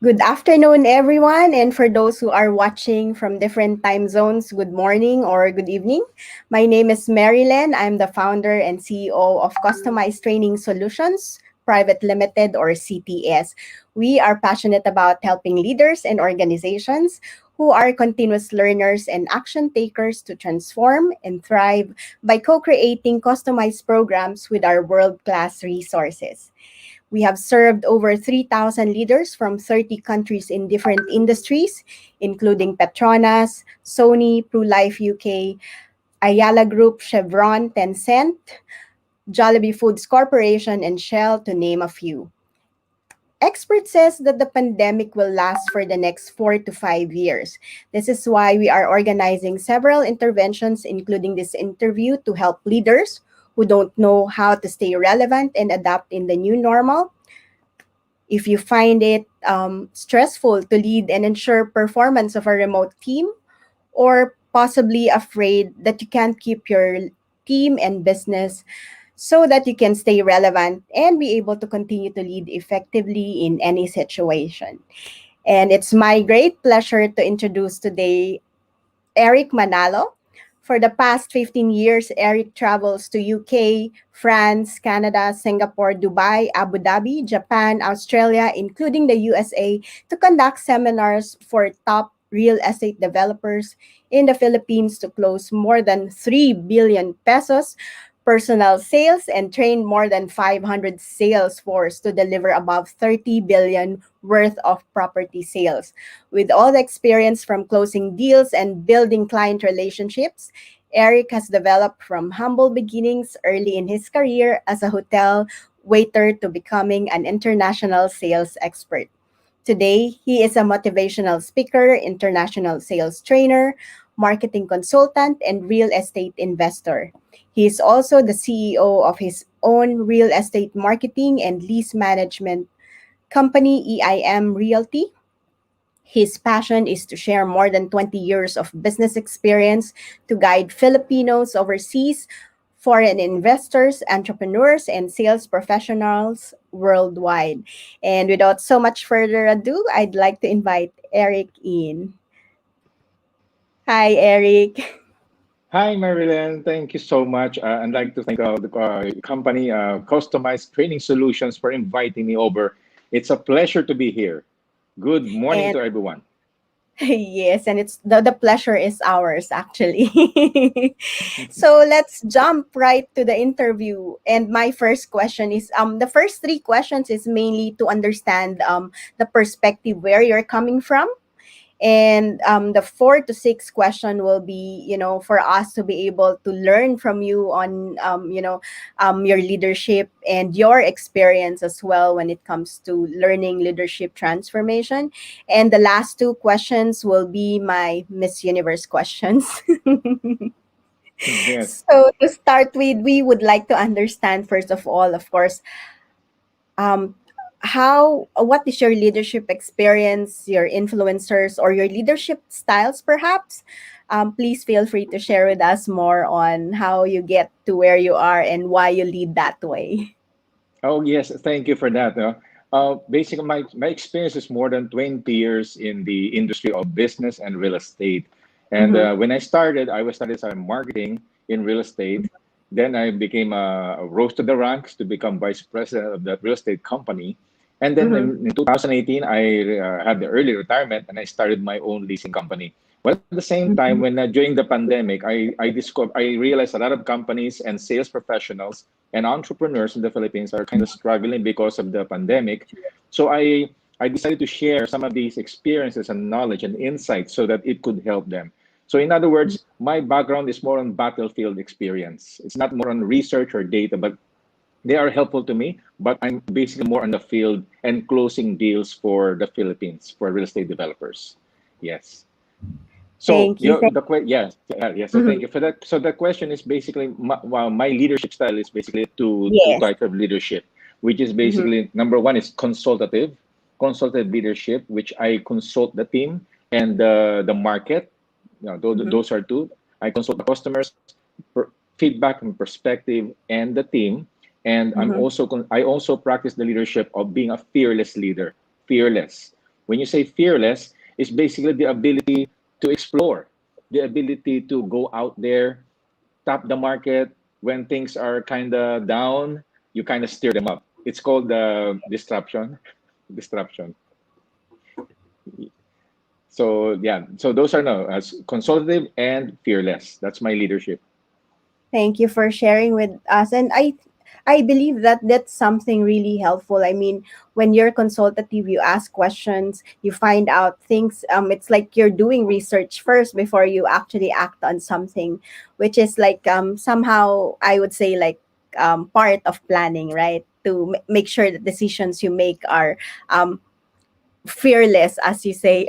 Good afternoon, everyone. And for those who are watching from different time zones, good morning or good evening. My name is Marilyn. I'm the founder and CEO of Customized Training Solutions, Private Limited or CTS. We are passionate about helping leaders and organizations who are continuous learners and action takers to transform and thrive by co creating customized programs with our world class resources. We have served over 3,000 leaders from 30 countries in different industries, including Petronas, Sony, PruLife UK, Ayala Group, Chevron, Tencent, Jollibee Foods Corporation, and Shell, to name a few. Expert says that the pandemic will last for the next 4 to 5 years. This is why we are organizing several interventions, including this interview, to help leaders who don't know how to stay relevant and adapt in the new normal. If you find it stressful to lead and ensure performance of a remote team, or possibly afraid that you can't keep your team and business so that you can stay relevant and be able to continue to lead effectively in any situation. And it's my great pleasure to introduce today Eric Manalo. For the past 15 years, Eric travels to UK, France, Canada, Singapore, Dubai, Abu Dhabi, Japan, Australia, including the USA, to conduct seminars for top real estate developers in the Philippines to close more than 3 billion pesos personal sales and train more than 500 sales force to deliver above 30 billion worth of property sales. With all the experience from closing deals and building client relationships, Eric has developed from humble beginnings early in his career as a hotel waiter to becoming an international sales expert. Today, he is a motivational speaker, international sales trainer, marketing consultant, and real estate investor. He is also the CEO of his own real estate marketing and lease management company, EIM Realty. His passion is to share more than 20 years of business experience to guide Filipinos overseas, foreign investors, entrepreneurs, and sales professionals worldwide. And without so much further ado, I'd like to invite Eric in. Hi, Eric. Hi, Marilyn. Thank you so much. I'd like to thank the company, Customized Training Solutions, for inviting me over. It's a pleasure to be here. Good morning And to everyone. yes, and it's the pleasure is ours actually. So let's jump right to the interview. And my first question is the first three questions is mainly to understand the perspective where you're coming from, and the 4 to 6 question will be, for us to be able to learn from you on your leadership and your experience as well when it comes to learning leadership transformation. And the last two questions will be my Miss Universe questions. Yes. So to start with, we would like to understand, first of all, of course, um, how what is your leadership experience, your influencers, or your leadership styles, perhaps? Please feel free to share with us more on how you get to where you are and why you lead that way. Oh, yes. Thank you for that. Basically, my experience is more than 20 years in the industry of business and real estate. And Mm-hmm. when I started, I was started as marketing in real estate. Then I became rose to the ranks to become vice president of that real estate company. And then Mm-hmm. in 2018, I had the early retirement and I started my own leasing company. Well, at the same time, Mm-hmm. when during the pandemic, I realized a lot of companies and sales professionals and entrepreneurs in the Philippines are kind of struggling because of the pandemic. So I decided to share some of these experiences and knowledge and insights so that it could help them. So in other words, my background is more on battlefield experience. It's not more on research or data, but they are helpful to me. But I'm basically more on the field and closing deals for the Philippines for real estate developers. Yes. So Thank you. yes, yes. So thank Mhm. you for that. So the question is basically well, my leadership style is basically two Yes. types of leadership, which is Mm-hmm. basically number one is consultative leadership, which I consult the team and the market. Mm-hmm. Those are two. I consult the customers, feedback and perspective, and the team. And Mm-hmm. I also practice the leadership of being a fearless leader. Fearless. When you say fearless, it's basically the ability to explore, the ability to go out there, tap the market when things are kind of down. You kind of steer them up. It's called disruption. Disruption. So yeah, so those are now as consultative and fearless. That's my leadership. Thank you for sharing with us. And I believe that that's something really helpful. I mean, when you're consultative, you ask questions, you find out things. It's like you're doing research first before you actually act on something, which is like somehow I would say like part of planning, right? To make sure that decisions you make are um, fearless, as you say,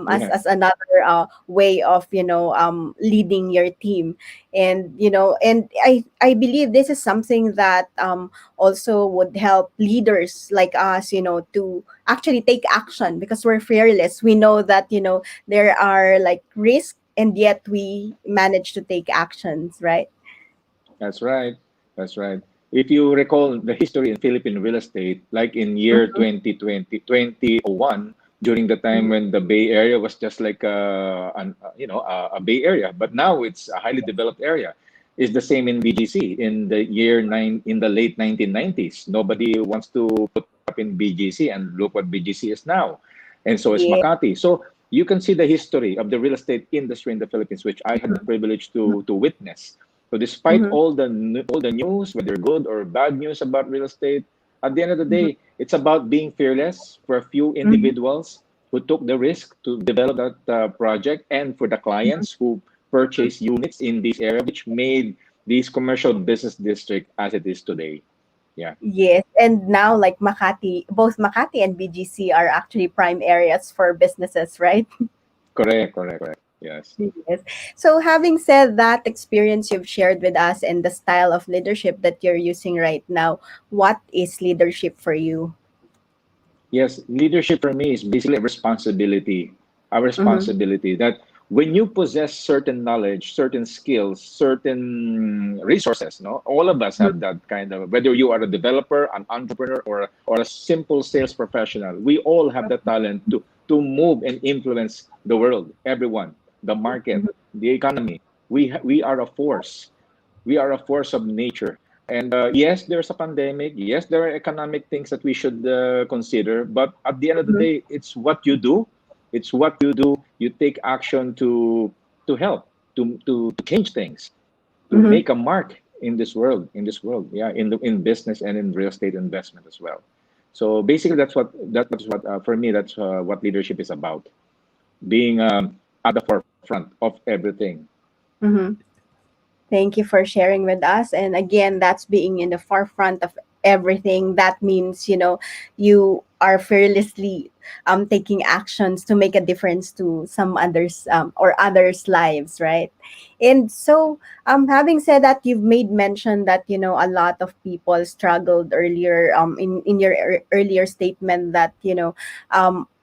Yeah, as another way of leading your team. And I believe this is something that also would help leaders like us, to actually take action, because we're fearless. We know that there are like risks, and yet we manage to take actions, right? that's right. That's right. If you recall the history in Philippine real estate, like in year Mhm, 2020, 2001, during the time mhm, when the Bay Area was just like a Bay Area, but now it's a highly developed area. It's the same in BGC in the late 1990s. Nobody wants to put up in BGC, and look what BGC is now, and so is yeah. Makati. So you can see the history of the real estate industry in the Philippines, which I had the privilege to witness. So despite Mhm, all the news, whether good or bad news about real estate, at the end of the mhm, day, it's about being fearless for a few mhm, individuals who took the risk to develop that project, and for the mhm. clients who purchased units in this area, which made this commercial business district as it is today. Yeah, Yes, and now like Makati, both Makati and BGC are actually prime areas for businesses, right? correct, correct, correct. Yes. Yes. So having said that experience you've shared with us and the style of leadership that you're using right now, what is leadership for you? Yes, leadership for me is basically a responsibility. A Mm-hmm. responsibility that when you possess certain knowledge, certain skills, certain resources, no, all of us have that kind of. Whether you are a developer, an entrepreneur, or a simple sales professional, we all have the talent to move and influence the world, everyone, the market, the economy. We are a force. We are a force of nature. And yes, there's a pandemic. Yes, there are economic things that we should consider. But at the end of the Mm-hmm. day, it's what you do. It's what you do. You take action to help, to change things, to Mm-hmm. make a mark in this world. In this world, yeah, in business and in real estate investment as well. So basically, that's what for me. That's what leadership is about. Being at the forefront of everything. Mm-hmm. Thank you for sharing with us. And again, that's being in the forefront of everything. That means, you are fearlessly taking actions to make a difference to some others, or others' lives, right? And so, having said that, you've made mention that, a lot of people struggled earlier, in your earlier statement that,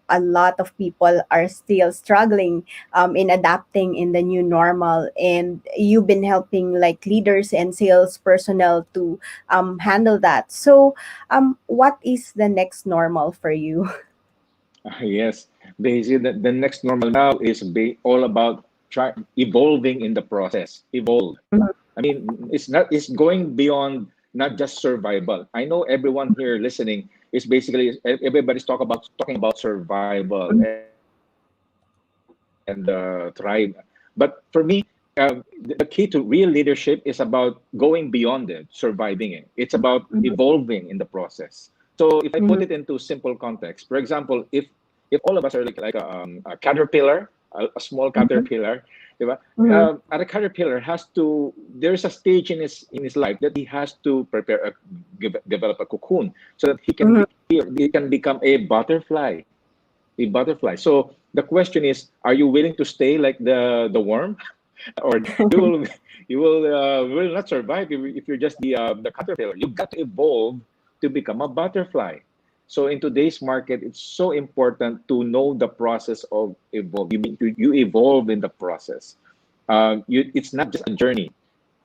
a lot of people are still struggling in adapting in the new normal, and you've been helping like leaders and sales personnel to handle that. So what is the next normal for you? Yes, basically the next normal now is all about evolving in the process. Evolve. I mean, it's going beyond not just survival. I know everyone here listening is basically everybody's talking about survival and thrive. But for me, the key to real leadership is about going beyond it, surviving it. It's about evolving in the process. So if I put it into Mhm, simple context, for example, if all of us are like a caterpillar, a small mhm, caterpillar, diba? mhm, A caterpillar has to. There's a stage in his life that he has to develop a cocoon so that mhm, he can become a butterfly. A butterfly. So the question is, are you willing to stay like the worm, or you will will not survive if you're just the caterpillar. You've got to evolve to become a butterfly. So in today's market, it's so important to know the process of evolve. You evolve in the process. It's not just a journey.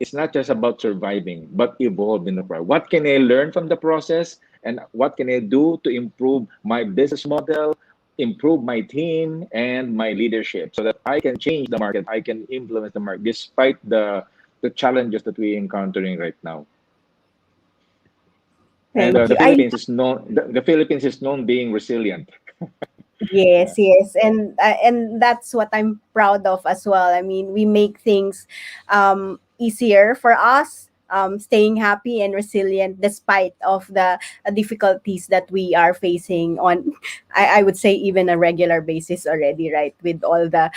It's not just about surviving, but evolve in the process. What can I learn from the process, and what can I do to improve my business model, improve my team and my leadership so that I can change the market, I can influence the market despite the challenges that we're encountering right now. And Thank the you. I Philippines is known. The Philippines is known being resilient. Yeah. Yes, yes, and that's what I'm proud of as well. I mean, we make things easier for us, staying happy and resilient despite of the difficulties that we are facing on, I would say, even a regular basis already, right? With all the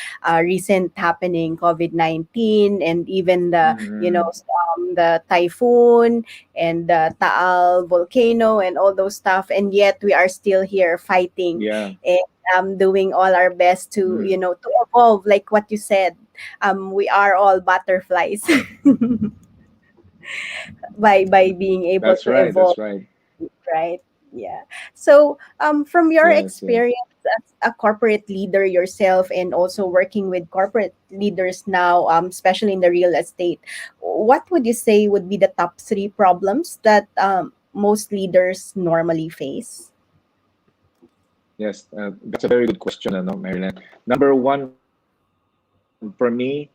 recent happening COVID-19 and even the Mhm. the typhoon and the Taal volcano and all those stuff, and yet we are still here fighting Yeah. doing all our best to Mm. to evolve, like what you said. We are all butterflies by being able That's to right. That's evolve, right. right? Yeah. So from your Yes. Yes. experience as a corporate leader yourself and also working with corporate leaders now, especially in the real estate, what would you say would be the top three problems that most leaders normally face? Yes. That's a very good question, Marilyn. Number one for me,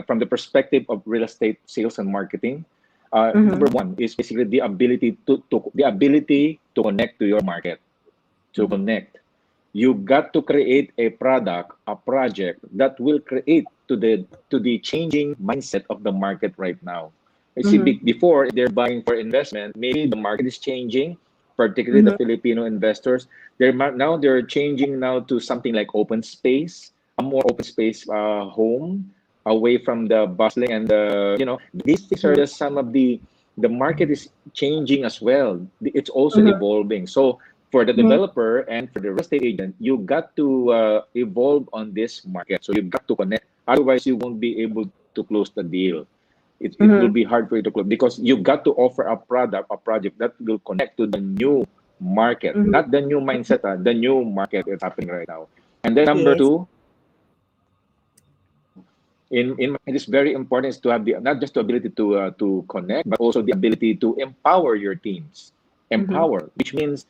from the perspective of real estate sales and marketing, number one Mm-hmm. is basically the ability to connect to your market, to Mm-hmm. connect. You got to create a product, a project that will create to the changing mindset of the market right now. You see, Mm-hmm. before, if they're buying for investment, maybe the market is changing, particularly the Mm-hmm. Filipino investors. Now they're changing now to something like open space, a more open space home, away from the bustling and these things are just some of the market is changing as well. It's also Mm-hmm. evolving. So for the Mm-hmm. developer and for the real estate agent, you got to evolve on this market. So you got to connect. Otherwise, you won't be able to close the deal. It will be Mm-hmm. hard for you to close because you got to offer a product, a project that will connect to the new market, Mm-hmm. not the new mindset, the new market that's happening right now. And then number Yes. two, in it is very important is to have the not just the ability to connect, but also the ability to empower your teams. Mm-hmm. Empower, which means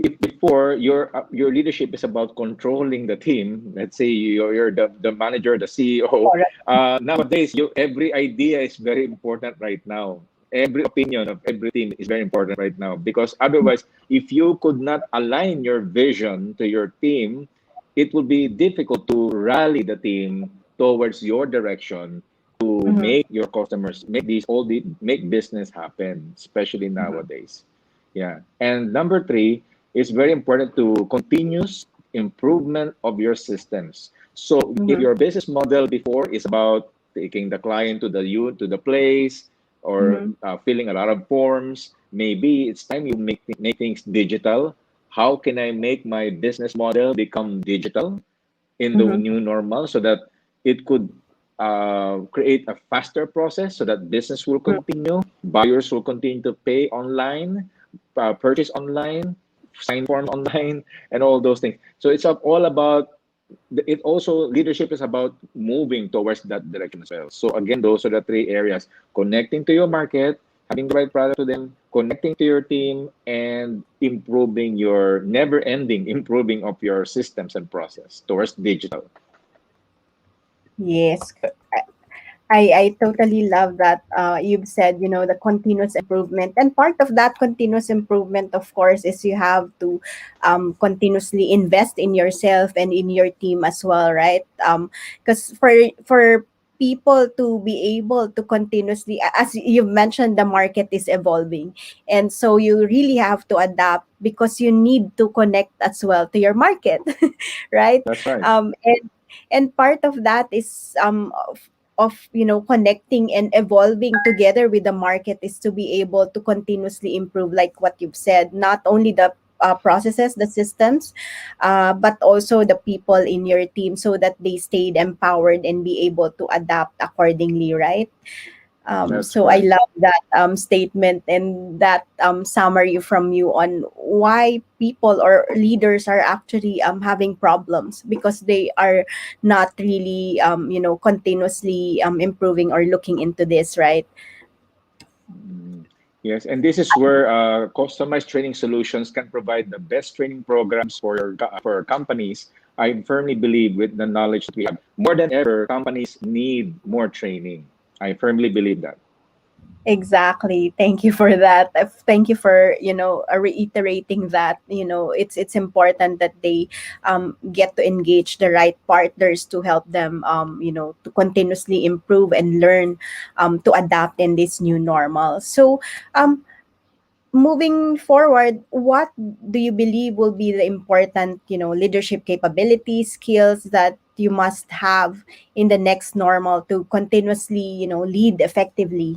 if before your leadership is about controlling the team, let's say you're the manager, the CEO. Correct. Nowadays, every idea is very important right now. Every opinion of every team is very important right now because otherwise, if you could not align your vision to your team, it will be difficult to rally the team towards your direction to Mm-hmm. make your customers make business happen, especially Mm-hmm. nowadays. Yeah. And number three, it's very important to continuous improvement of your systems. So if Mm-hmm. your business model before is about taking the client to the place or Mm-hmm. filling a lot of forms, maybe it's time you make things digital. How can I make my business model become digital in the Mm-hmm. new normal so that it could create a faster process so that business will continue, buyers will continue to pay online, purchase online, sign forms online, and all those things. So it's all about it. Also, leadership is about moving towards that direction as well. So again, those are the three areas: connecting to your market, having the right product to them, connecting to your team, and never-ending improving of your systems and process towards digital. Yes. I totally love that you've said, the continuous improvement. And part of that continuous improvement, of course, is you have to continuously invest in yourself and in your team as well, right? Because for people to be able to continuously, as you've mentioned, the market is evolving. And so you really have to adapt because you need to connect as well to your market, right? That's right. And part of that is of connecting and evolving together with the market is to be able to continuously improve, like what you've said, not only the processes, the systems, but also the people in your team, so that they stayed empowered and be able to adapt accordingly, right? That's So I correct. love that statement and that summary from you on why people or leaders are actually having problems because they are not really continuously improving or looking into this, right? Mm. Yes, and this is where customized training solutions can provide the best training programs for for companies. I firmly believe with the knowledge that we have, more than ever, companies need more training. I firmly believe that. Exactly. Thank you for that. Thank you for reiterating that it's important that they get to engage the right partners to help them to continuously improve and learn to adapt in this new normal. So um, moving forward, what do you believe will be the important leadership capabilities, skills that you must have in the next normal to continuously lead effectively?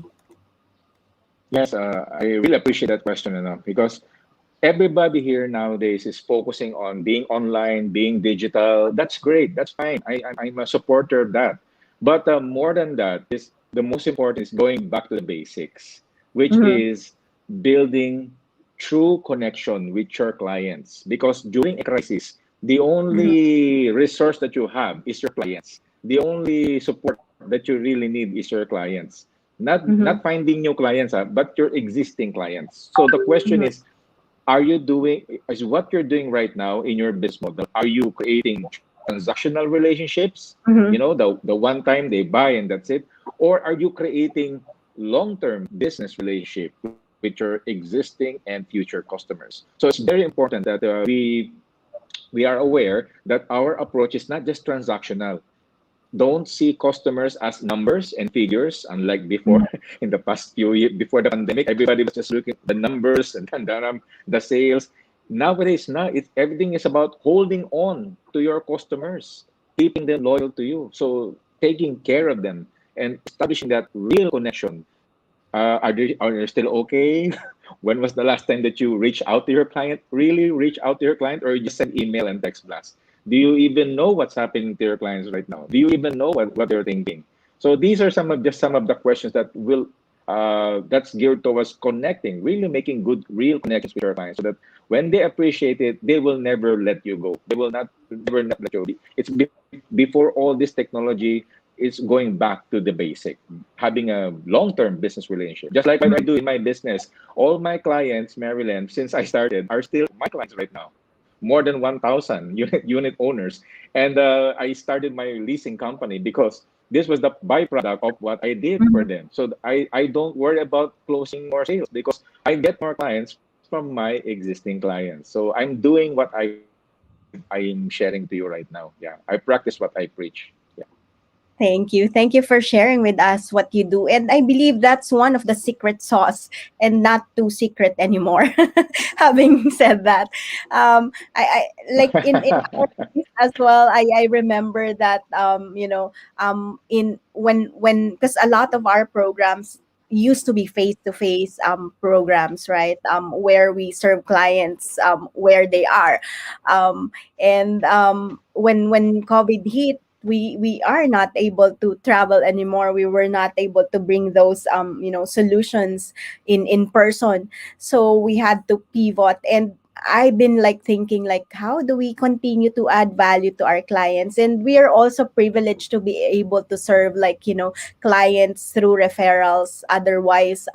Yes, I really appreciate that question, because everybody here nowadays is focusing on being online, being digital. That's great. That's fine. I'm a supporter of that. But more than that, is the most important is going back to the basics, which Mm-hmm. is building true connection with your clients. Because during a crisis, the Mm-hmm. only resource that you have is your clients. The only support that you really need is your clients. Mm-hmm. Not finding new clients, but your existing clients. So the question is, are you doing is what you're doing right now in your business model, are you creating transactional relationships, Mm-hmm. the one time they buy and that's it, or are you creating long-term business relationship with your existing and future customers? So it's very important that we are aware that our approach is not just transactional. Don't see customers as numbers and figures, unlike before. Mm-hmm. In the past few years before the pandemic, everybody was just looking at the numbers and the sales. Nowadays, now it's everything is about holding on to your customers, keeping them loyal to you. So taking care of them and establishing that real connection. Are they still okay? When was the last time that you reach out to your client? Really reach out to your client, or you just send email and text blast? Do you even know what's happening to your clients right now? Do you even know what they're thinking? So these are some of the questions that will that's geared towards connecting, really making good, real connections with your clients, so that when they appreciate it, they will never let you go. They will not let you go. Before all this technology, it's going back to the basic, having a long-term business relationship. Just like what I do in my business, all my clients, Maryland, since I started, are still my clients right now. More than 1,000 unit owners, and I started my leasing company because this was the byproduct of what I did for them. So I don't worry about closing more sales because I get more clients from my existing clients. So I'm doing what I'm sharing to you right now. Yeah, I practice what I preach. Yeah. Thank you. Thank you for sharing with us what you do. And I believe that's one of the secret sauce and not too secret anymore. Having said that, I like in our case as well, I remember that in because a lot of our programs used to be face-to-face programs, right? Where we serve clients where they are. And when COVID hit, we are not able to travel anymore. We were not able to bring those solutions in person, so we had to pivot. And I've been like thinking like, how do we continue to add value to our clients? And we are also privileged to be able to serve like clients through referrals, otherwise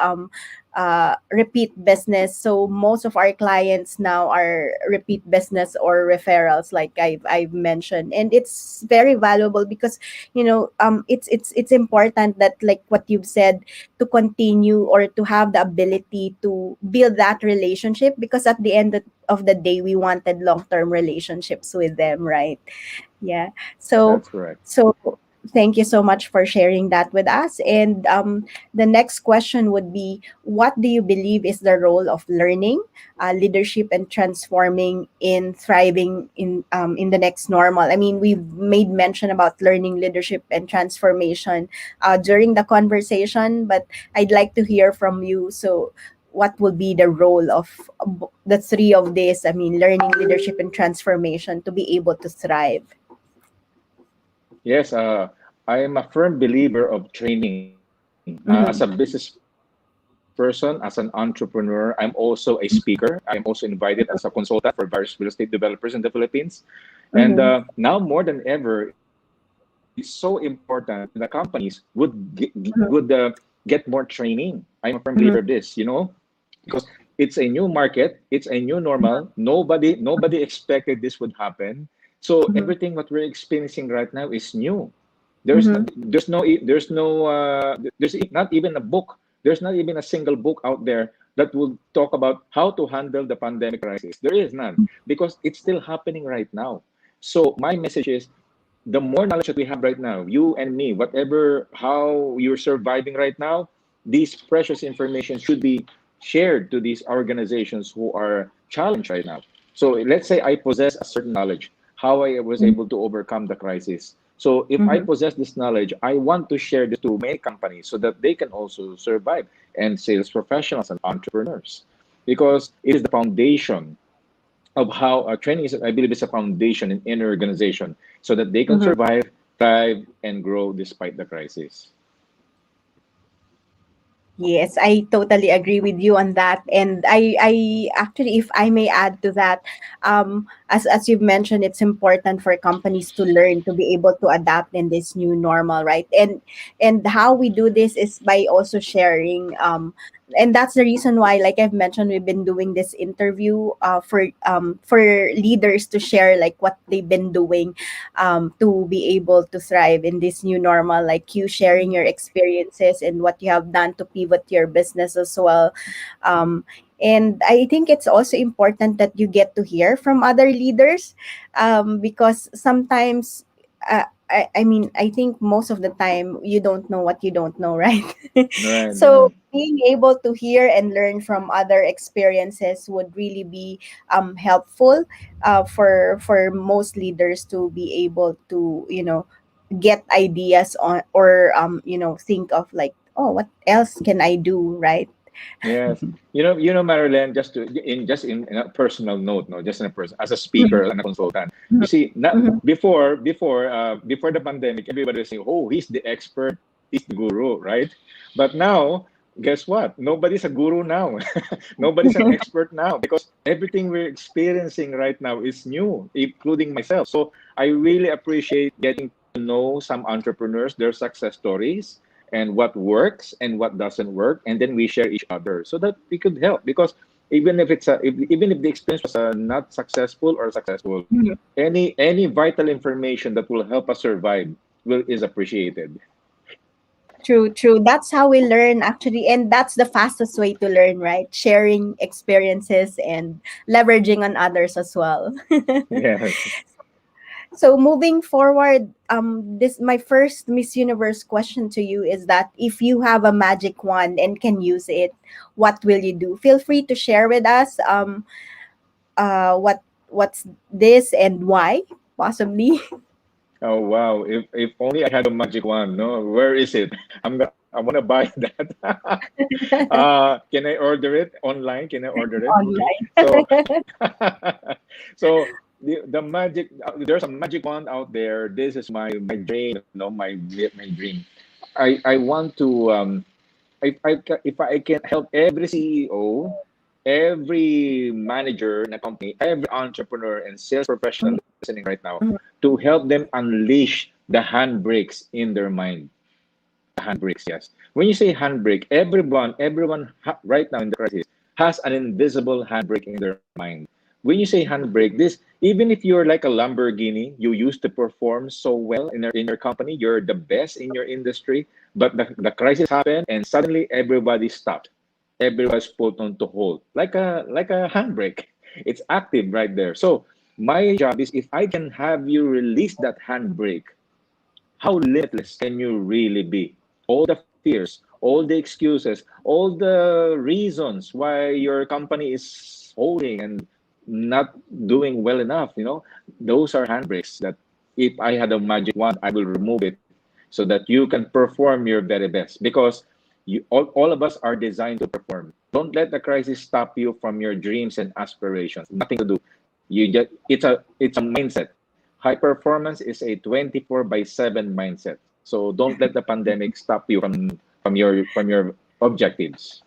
repeat business. So most of our clients now are repeat business or referrals, like I've mentioned, and it's very valuable because it's important that, like what you've said, to continue or to have the ability to build that relationship, because at the end of the day we wanted long-term relationships with them, right? Yeah. So That's correct. so thank you so much for sharing that with us. And the next question would be, what do you believe is the role of learning, leadership, and transforming in thriving in the next normal? I mean, we've made mention about learning, leadership, and transformation during the conversation, but I'd like to hear from you. So what will be the role of the three of this? I mean, learning, leadership, and transformation to be able to thrive. Yes, I am a firm believer of training. As a business person, as an entrepreneur, I'm also a speaker. I am also invited as a consultant for various real estate developers in the Philippines. And Mm-hmm. now more than ever, it's so important that the companies would get more training. I mean, I'm a firm Mhm. believer of this, because it's a new market, it's a new normal. Nobody expected this would happen. So Mhm. everything what we're experiencing right now is new. Mhm. There's not even a book. There's not even a single book out there that will talk about how to handle the pandemic crisis. There is none because it's still happening right now. So my message is, the more knowledge that we have right now, you and me, whatever, how you're surviving right now, these precious information should be shared to these organizations who are challenged right now. So let's say I possess a certain knowledge, how I was Mhm. able to overcome the crisis. So if I Mhm. possess this knowledge, I want to share this to many companies so that they can also survive, and sales professionals and entrepreneurs, because it is the foundation of how training is. I believe, is a foundation in any organization so that they can Mhm. survive, thrive, and grow despite the crisis. Yes, I totally agree with you on that. And I actually, if I may add to that, as you've mentioned, it's important for companies to learn to be able to adapt in this new normal, right? And how we do this is by also sharing. And that's the reason why, like I've mentioned, we've been doing this interview for leaders to share like what they've been doing to be able to thrive in this new normal, like you sharing your experiences and what you have done to pivot your business as well. And I think it's also important that you get to hear from other leaders, because sometimes I mean, I think most of the time you don't know what you don't know, right? Right, So right. being able to hear and learn from other experiences would really be helpful for most leaders to be able to get ideas on, or think of like, oh, what else can I do, right? Yes. Marilyn, just in a personal note, no, just in a person, as a Mhm. speaker and a consultant. You Mhm. see, not Mhm. before the pandemic, everybody was saying, "Oh, he's the expert, he's the guru," right? But now, guess what? Nobody's a guru now. Nobody's an expert now because everything we're experiencing right now is new, including myself. So I really appreciate getting to know some entrepreneurs, their success stories, and what works and what doesn't work, and then we share each other so that we could help. Because even if the experience was not successful or successful, Mhm. any vital information that will help us survive will is appreciated. True, true. That's how we learn actually, and that's the fastest way to learn, right? Sharing experiences and leveraging on others as well. Yes. So moving forward, this my first Miss Universe question to you is that if you have a magic wand and can use it, what will you do? Feel free to share with us. What's this and why, possibly. Oh wow! If only I had a magic wand. No, where is it? I want to buy that. Can I order it online? Can I order it? Online. So so the magic, there's a magic wand out there. This is my dream, my dream. I want to if I can help every CEO, every manager in a company, every entrepreneur and sales professional listening right now, to help them unleash the handbrakes in their mind. Handbrakes, yes. When you say handbrake, everyone right now in the crisis has an invisible handbrake in their mind. When you say handbrake, this, even if you're like a Lamborghini, you used to perform so well in your company, you're the best in your industry, but the crisis happened and suddenly everybody stopped. Everybody's put on to hold, like a handbrake. It's active right there. So my job is, if I can have you release that handbrake, how limitless can you really be? All the fears, all the excuses, all the reasons why your company is holding and not doing well enough, those are handbrakes that if I had a magic wand, I will remove it so that you can perform your very best. Because all of us are designed to perform. Don't let the crisis stop you from your dreams and aspirations. Nothing to do. It's a mindset. High performance is a 24/7 mindset. So don't let the pandemic stop you from your objectives.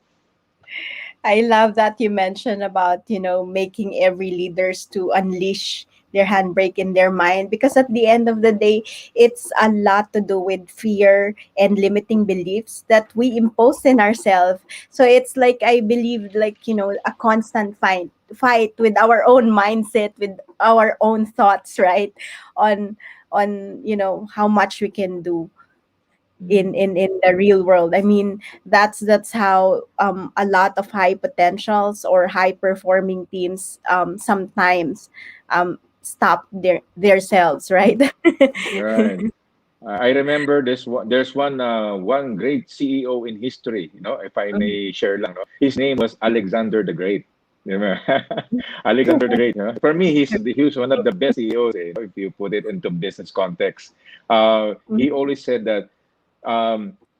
I love that you mentioned about making every leaders to unleash their handbrake in their mind, because at the end of the day, it's a lot to do with fear and limiting beliefs that we impose in ourselves. So it's like, I believe, like, a constant fight with our own mindset, with our own thoughts, right? On how much we can do in the real world. I mean, that's how a lot of high potentials or high performing teams sometimes stop their selves, right? Right. I remember this one. There's one great CEO in history. If I may share lang. No? His name was Alexander the Great. You remember? Alexander the Great. For me, he was one of the best CEOs. If you put it into business context, he always said that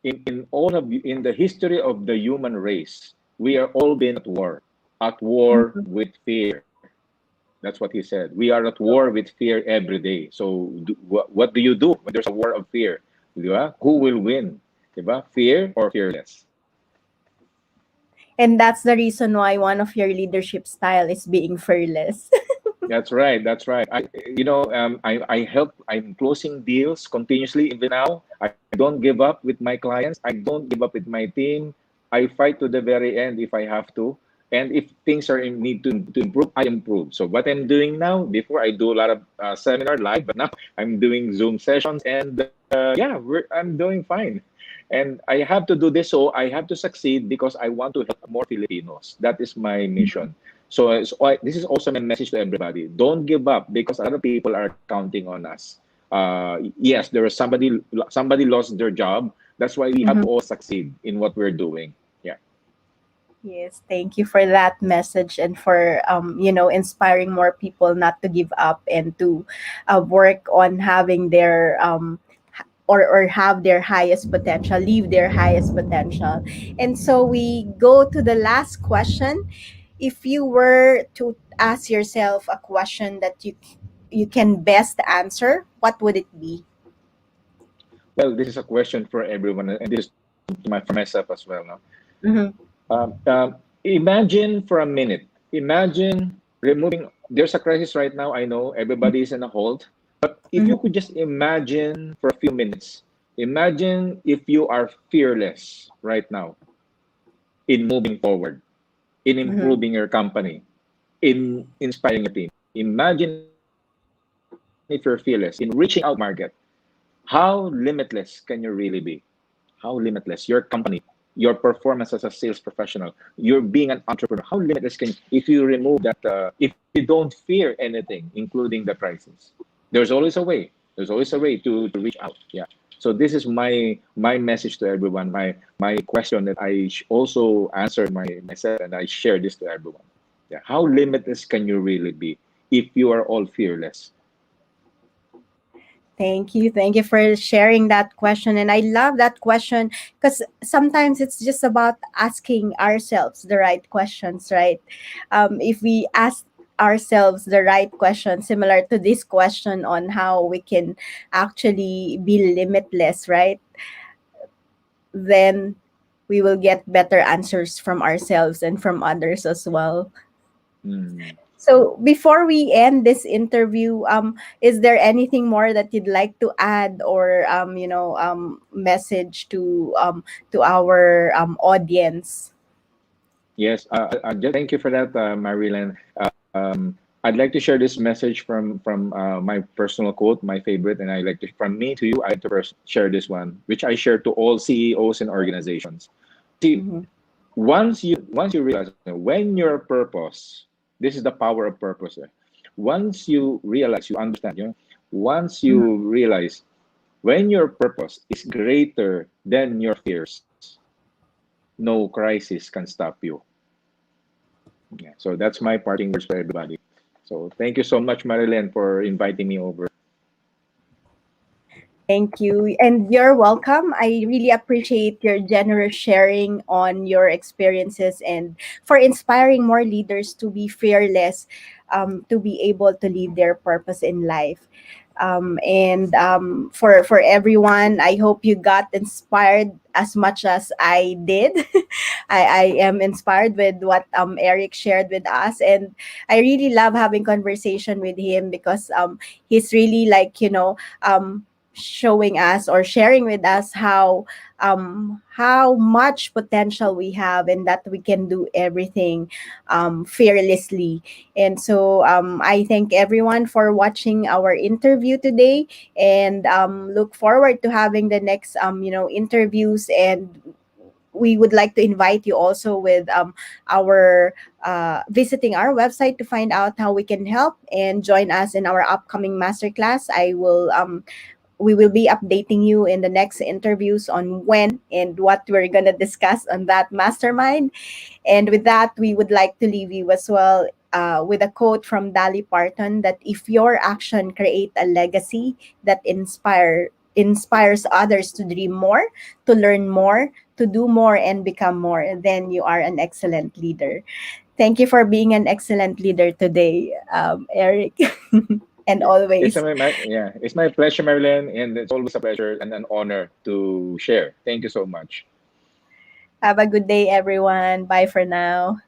in the history of the human race, we are all been at war with fear. That's what he said. We are at war with fear every day. So what do you do when there's a war of fear? Diba? Who will win? Diba? Fear or fearless? And that's the reason why one of your leadership style is being fearless. That's right. That's right. I help. I'm closing deals continuously. Even now, I don't give up with my clients. I don't give up with my team. I fight to the very end if I have to. And if things are in need to improve, I improve. So what I'm doing now, before I do a lot of seminar live, but now I'm doing Zoom sessions, and yeah, I'm doing fine. And I have to do this, so I have to succeed because I want to help more Filipinos. That is my mission. So this is also my message to everybody. Don't give up because a lot of people are counting on us. Yes, there was somebody lost their job. That's why we have to all succeed in what we're doing. Yeah. Yes, thank you for that message, and for inspiring more people not to give up and to work on having their or have their highest potential, leave their highest potential. And so we go to the last question. If you were to ask yourself a question that you can best answer, what would it be? Well, this is a question for everyone, and this is for myself as well. No? Mm-hmm. Imagine for a minute. Imagine removing. There's a crisis right now. I know everybody is in a hold. But if you could just imagine for a few minutes, imagine if you are fearless right now in moving forward, in Mm-hmm. improving your company, in inspiring your team. Imagine if you're fearless in reaching out to the market. How limitless can you really be? How limitless? Your company, your performance as a sales professional, you're being an entrepreneur. How limitless can if you remove that? If you don't fear anything, including the crisis, there's always a way. There's always a way to reach out. Yeah. So this is my message to everyone. My question that I also answered myself, and I share this to everyone. Yeah. How limitless can you really be if you are all fearless? Thank you. Thank you for sharing that question. And I love that question, because sometimes it's just about asking ourselves the right questions, right? If we ask ourselves the right question, similar to this question on how we can actually be limitless, right? Then we will get better answers from ourselves and from others as well. Hmm. So before we end this interview, is there anything more that you'd like to add, or message to our audience? Yes, just thank you for that, Marilyn. I'd like to share this message from my personal quote, my favorite, and I like to from me to you. I like to first share this one, which I share to all CEOs and organizations. See, Mm-hmm. once you realize when your purpose, this is the power of purpose. Once you realize, you understand, once you realize when your purpose is greater than your fears, no crisis can stop you. Yeah, so that's my parting words for everybody. So thank you so much, Marilyn, for inviting me over. Thank you. And you're welcome. I really appreciate your generous sharing on your experiences, and for inspiring more leaders to be fearless, to be able to live their purpose in life. And for everyone, I hope you got inspired as much as I did. I am inspired with what Eric shared with us, and I really love having conversation with him because he's really like showing us or sharing with us how much potential we have and that we can do everything fearlessly. And so I thank everyone for watching our interview today, and look forward to having the next interviews. And we would like to invite you also with our visiting our website to find out how we can help and join us in our upcoming masterclass. I will We will be updating you in the next interviews on when and what we're going to discuss on that mastermind. And with that, we would like to leave you as well with a quote from Dolly Parton, that if your action create a legacy that inspires others to dream more, to learn more, to do more, and become more, then you are an excellent leader. Thank you for being an excellent leader today, Eric, and always. Yeah, it's my pleasure, Marilyn, and it's always a pleasure and an honor to share. Thank you so much. Have a good day, everyone. Bye for now.